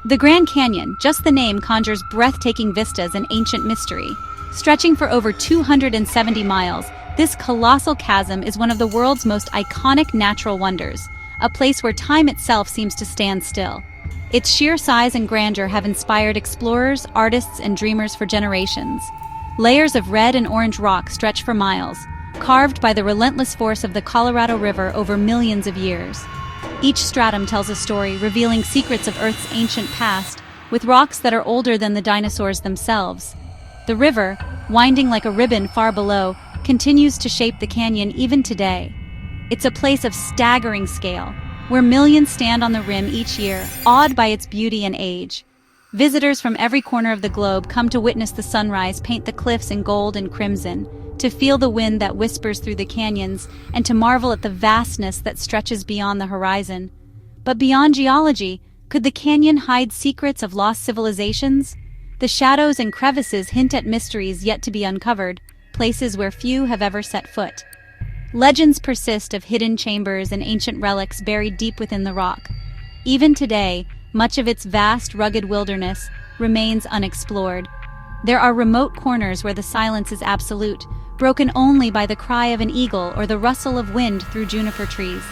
The Grand Canyon, just the name, conjures breathtaking vistas and ancient mystery. Stretching for over 270 miles, this colossal chasm is one of the world's most iconic natural wonders, a place where time itself seems to stand still. Its sheer size and grandeur have inspired explorers, artists, and dreamers for generations. Layers of red and orange rock stretch for miles, carved by the relentless force of the Colorado River over millions of years. Each stratum tells a story, revealing secrets of Earth's ancient past, with rocks that are older than the dinosaurs themselves. The river, winding like a ribbon far below, continues to shape the canyon even today. It's a place of staggering scale, where millions stand on the rim each year, awed by its beauty and age. Visitors from every corner of the globe come to witness the sunrise paint the cliffs in gold and crimson, to feel the wind that whispers through the canyons, and to marvel at the vastness that stretches beyond the horizon. But beyond geology, could the canyon hide secrets of lost civilizations? The shadows and crevices hint at mysteries yet to be uncovered, places where few have ever set foot. Legends persist of hidden chambers and ancient relics buried deep within the rock. Even today, much of its vast, rugged wilderness remains unexplored. There are remote corners where the silence is absolute, broken only by the cry of an eagle or the rustle of wind through juniper trees.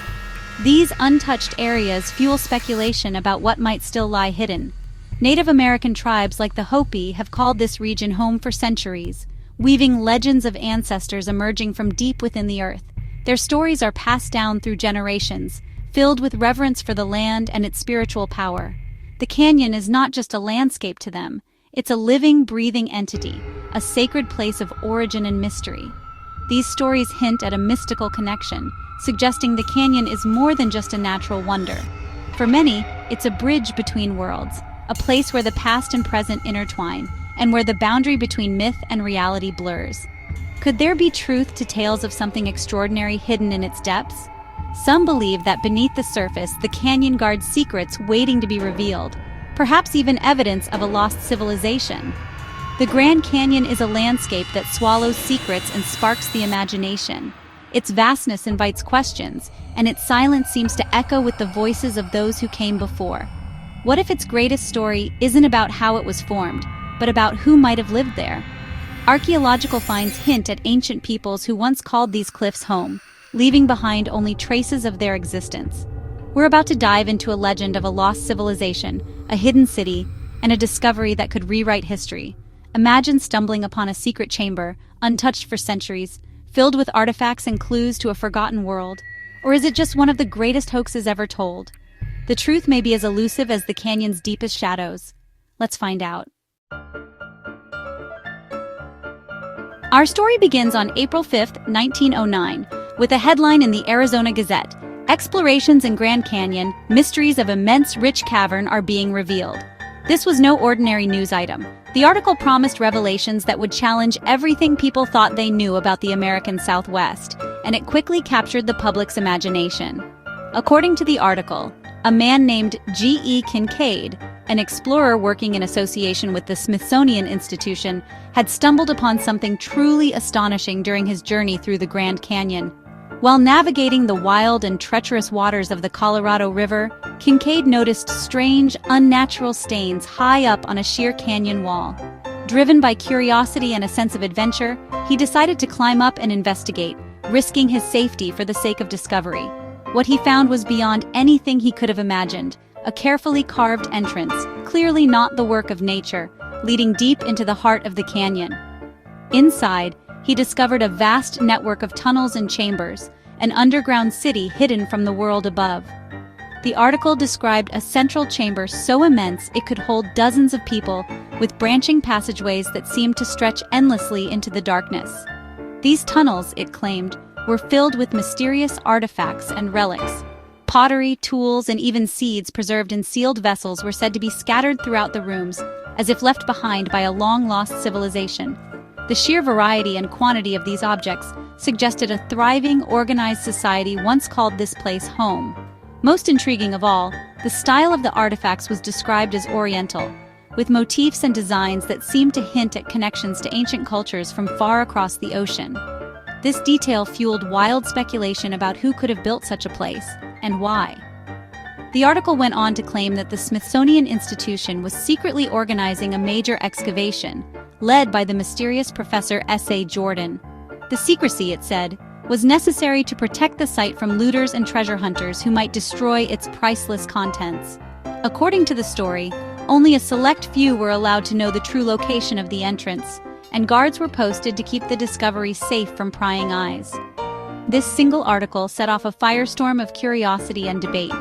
These untouched areas fuel speculation about what might still lie hidden. Native American tribes like the Hopi have called this region home for centuries, weaving legends of ancestors emerging from deep within the earth. Their stories are passed down through generations, filled with reverence for the land and its spiritual power. The canyon is not just a landscape to them, it's a living, breathing entity, a sacred place of origin and mystery. These stories hint at a mystical connection, suggesting the canyon is more than just a natural wonder. For many, it's a bridge between worlds, a place where the past and present intertwine, and where the boundary between myth and reality blurs. Could there be truth to tales of something extraordinary hidden in its depths? Some believe that beneath the surface, the canyon guards secrets waiting to be revealed, perhaps even evidence of a lost civilization. The Grand Canyon is a landscape that swallows secrets and sparks the imagination. Its vastness invites questions, and its silence seems to echo with the voices of those who came before. What if its greatest story isn't about how it was formed, but about who might have lived there? Archaeological finds hint at ancient peoples who once called these cliffs home, leaving behind only traces of their existence. We're about to dive into a legend of a lost civilization, a hidden city, and a discovery that could rewrite history. Imagine stumbling upon a secret chamber, untouched for centuries, filled with artifacts and clues to a forgotten world. Or is it just one of the greatest hoaxes ever told? The truth may be as elusive as the canyon's deepest shadows. Let's find out. Our story begins on April 5, 1909, with a headline in the Arizona Gazette: "Explorations in Grand Canyon, mysteries of immense rich cavern are being revealed." This was no ordinary news item. The article promised revelations that would challenge everything people thought they knew about the American Southwest, and it quickly captured the public's imagination. According to the article, a man named G.E. Kincaid, an explorer working in association with the Smithsonian Institution, had stumbled upon something truly astonishing during his journey through the Grand Canyon. While navigating the wild and treacherous waters of the Colorado River, Kincaid noticed strange, unnatural stains high up on a sheer canyon wall. Driven by curiosity and a sense of adventure, he decided to climb up and investigate, risking his safety for the sake of discovery. What he found was beyond anything he could have imagined: a carefully carved entrance, clearly not the work of nature, leading deep into the heart of the canyon. Inside, he discovered a vast network of tunnels and chambers, an underground city hidden from the world above. The article described a central chamber so immense it could hold dozens of people, with branching passageways that seemed to stretch endlessly into the darkness. These tunnels, it claimed, were filled with mysterious artifacts and relics. Pottery, tools, and even seeds preserved in sealed vessels were said to be scattered throughout the rooms, as if left behind by a long-lost civilization. The sheer variety and quantity of these objects suggested a thriving, organized society once called this place home. Most intriguing of all, the style of the artifacts was described as Oriental, with motifs and designs that seemed to hint at connections to ancient cultures from far across the ocean. This detail fueled wild speculation about who could have built such a place, and why. The article went on to claim that the Smithsonian Institution was secretly organizing a major excavation, led by the mysterious Professor S.A. Jordan. The secrecy, it said, was necessary to protect the site from looters and treasure hunters who might destroy its priceless contents. According to the story, only a select few were allowed to know the true location of the entrance, and guards were posted to keep the discovery safe from prying eyes. This single article set off a firestorm of curiosity and debate.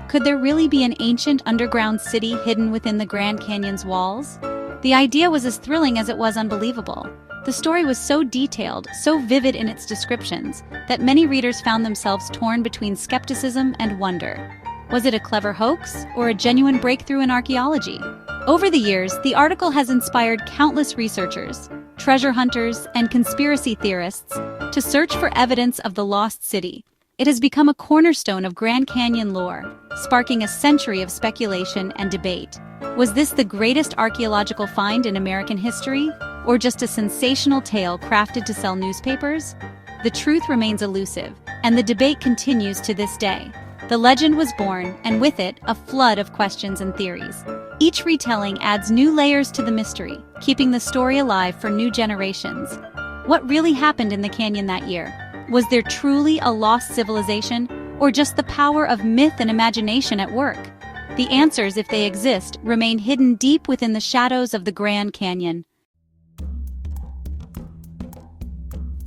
Could there really be an ancient underground city hidden within the Grand Canyon's walls? The idea was as thrilling as it was unbelievable. The story was so detailed, so vivid in its descriptions, that many readers found themselves torn between skepticism and wonder. Was it a clever hoax or a genuine breakthrough in archaeology? Over the years, the article has inspired countless researchers, treasure hunters, and conspiracy theorists to search for evidence of the lost city. It has become a cornerstone of Grand Canyon lore, sparking a century of speculation and debate. Was this the greatest archaeological find in American history, or just a sensational tale crafted to sell newspapers? The truth remains elusive, and the debate continues to this day. The legend was born, and with it, a flood of questions and theories. Each retelling adds new layers to the mystery, keeping the story alive for new generations. What really happened in the canyon that year? Was there truly a lost civilization, or just the power of myth and imagination at work? The answers, if they exist, remain hidden deep within the shadows of the Grand Canyon.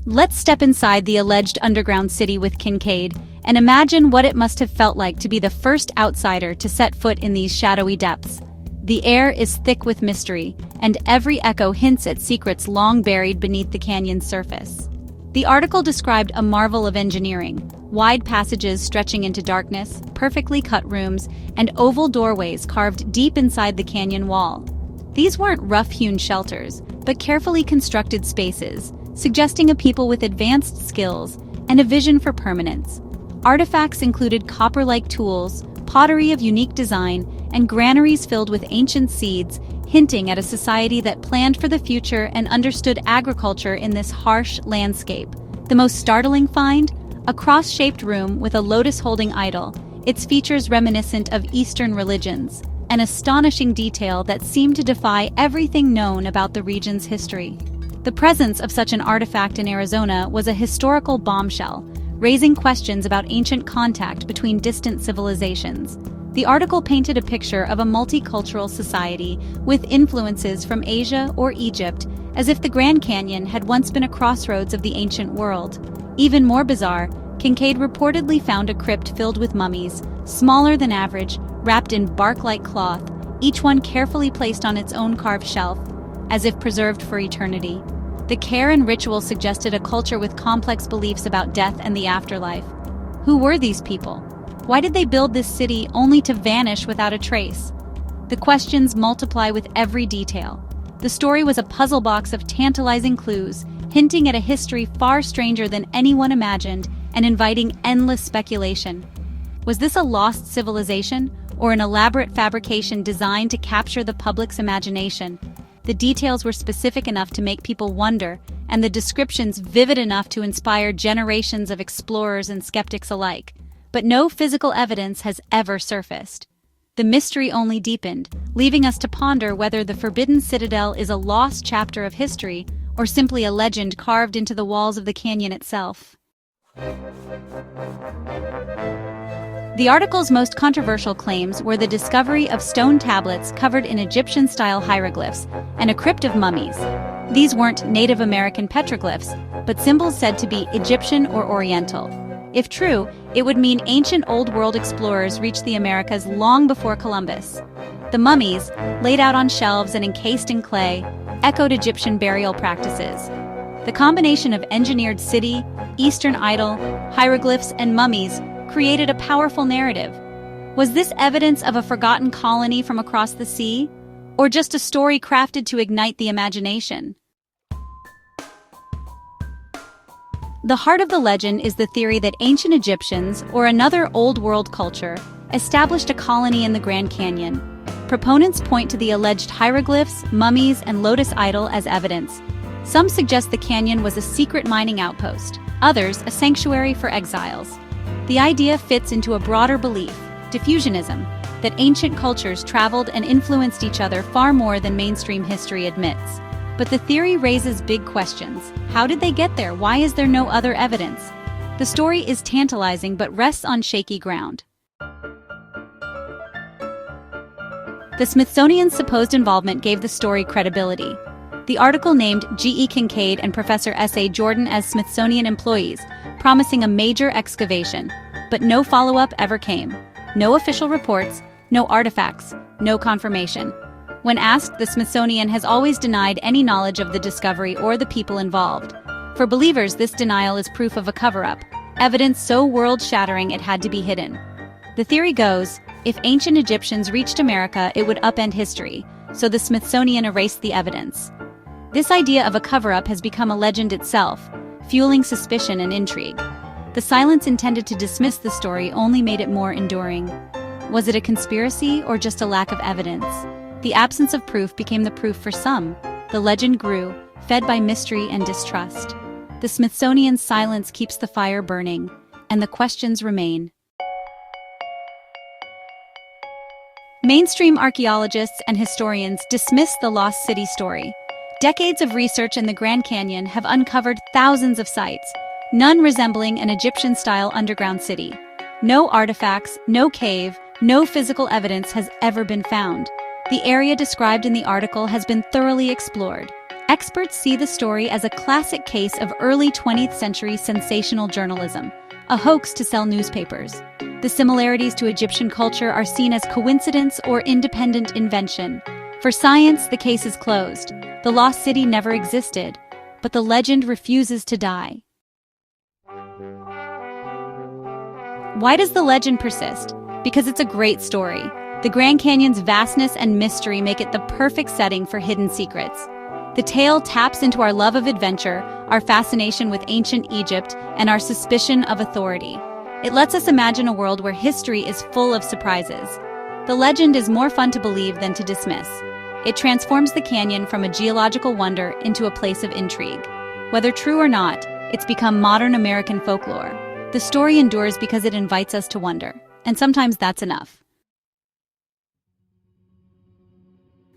Let's step inside the alleged underground city with Kincaid and imagine what it must have felt like to be the first outsider to set foot in these shadowy depths. The air is thick with mystery, and every echo hints at secrets long buried beneath the canyon's surface. The article described a marvel of engineering: wide passages stretching into darkness, perfectly cut rooms, and oval doorways carved deep inside the canyon wall. These weren't rough-hewn shelters, but carefully constructed spaces, suggesting a people with advanced skills and a vision for permanence. Artifacts included copper-like tools, pottery of unique design, and granaries filled with ancient seeds, hinting at a society that planned for the future and understood agriculture in this harsh landscape. The most startling find? A cross-shaped room with a lotus-holding idol, its features reminiscent of Eastern religions, an astonishing detail that seemed to defy everything known about the region's history. The presence of such an artifact in Arizona was a historical bombshell, raising questions about ancient contact between distant civilizations. The article painted a picture of a multicultural society with influences from Asia or Egypt, as if the Grand Canyon had once been a crossroads of the ancient world. Even more bizarre, Kincaid reportedly found a crypt filled with mummies, smaller than average, wrapped in bark-like cloth, each one carefully placed on its own carved shelf, as if preserved for eternity. The care and ritual suggested a culture with complex beliefs about death and the afterlife. Who were these people? Why did they build this city only to vanish without a trace? The questions multiply with every detail. The story was a puzzle box of tantalizing clues, hinting at a history far stranger than anyone imagined and inviting endless speculation. Was this a lost civilization, or an elaborate fabrication designed to capture the public's imagination? The details were specific enough to make people wonder, and the descriptions vivid enough to inspire generations of explorers and skeptics alike. But no physical evidence has ever surfaced. The mystery only deepened, leaving us to ponder whether the Forbidden Citadel is a lost chapter of history or simply a legend carved into the walls of the canyon itself. The article's most controversial claims were the discovery of stone tablets covered in Egyptian-style hieroglyphs and a crypt of mummies. These weren't Native American petroglyphs, but symbols said to be Egyptian or Oriental. If true, it would mean ancient Old World explorers reached the Americas long before Columbus. The mummies, laid out on shelves and encased in clay, echoed Egyptian burial practices. The combination of engineered city, Eastern idol, hieroglyphs, and mummies created a powerful narrative. Was this evidence of a forgotten colony from across the sea, or just a story crafted to ignite the imagination? The heart of the legend is the theory that ancient Egyptians, or another Old World culture, established a colony in the Grand Canyon. Proponents point to the alleged hieroglyphs, mummies, and lotus idol as evidence. Some suggest the canyon was a secret mining outpost, others a sanctuary for exiles. The idea fits into a broader belief. diffusionism, that ancient cultures traveled and influenced each other far more than mainstream history admits. But the theory raises big questions. How did they get there? Why is there no other evidence? The story is tantalizing but rests on shaky ground. The Smithsonian's supposed involvement gave the story credibility. The article named G.E. Kincaid and Professor S.A. Jordan as Smithsonian employees, promising a major excavation. But no follow-up ever came. No official reports, no artifacts, no confirmation. When asked, the Smithsonian has always denied any knowledge of the discovery or the people involved. For believers, this denial is proof of a cover-up, evidence so world-shattering it had to be hidden. The theory goes, if ancient Egyptians reached America, it would upend history, so the Smithsonian erased the evidence. This idea of a cover-up has become a legend itself, fueling suspicion and intrigue. The silence intended to dismiss the story only made it more enduring. Was it a conspiracy or just a lack of evidence? The absence of proof became the proof for some. The legend grew, fed by mystery and distrust. The Smithsonian's silence keeps the fire burning, and the questions remain. Mainstream archaeologists and historians dismiss the lost city story. Decades of research in the Grand Canyon have uncovered thousands of sites, none resembling an Egyptian-style underground city. No artifacts, no cave, no physical evidence has ever been found. The area described in the article has been thoroughly explored. Experts see the story as a classic case of early 20th century sensational journalism, a hoax to sell newspapers. The similarities to Egyptian culture are seen as coincidence or independent invention. For science, the case is closed. The lost city never existed, but the legend refuses to die. Why does the legend persist? Because it's a great story. The Grand Canyon's vastness and mystery make it the perfect setting for hidden secrets. The tale taps into our love of adventure, our fascination with ancient Egypt, and our suspicion of authority. It lets us imagine a world where history is full of surprises. The legend is more fun to believe than to dismiss. It transforms the canyon from a geological wonder into a place of intrigue. Whether true or not, it's become modern American folklore. The story endures because it invites us to wonder, and sometimes that's enough.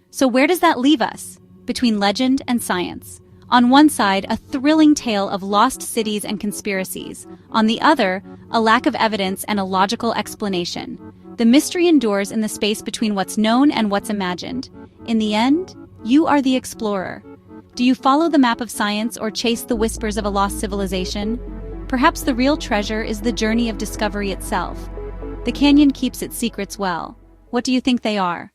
So where does that leave us? Between legend and science. On one side, a thrilling tale of lost cities and conspiracies. On the other, a lack of evidence and a logical explanation. The mystery endures in the space between what's known and what's imagined. In the end, you are the explorer. Do you follow the map of science or chase the whispers of a lost civilization? Perhaps the real treasure is the journey of discovery itself. The canyon keeps its secrets well. What do you think they are?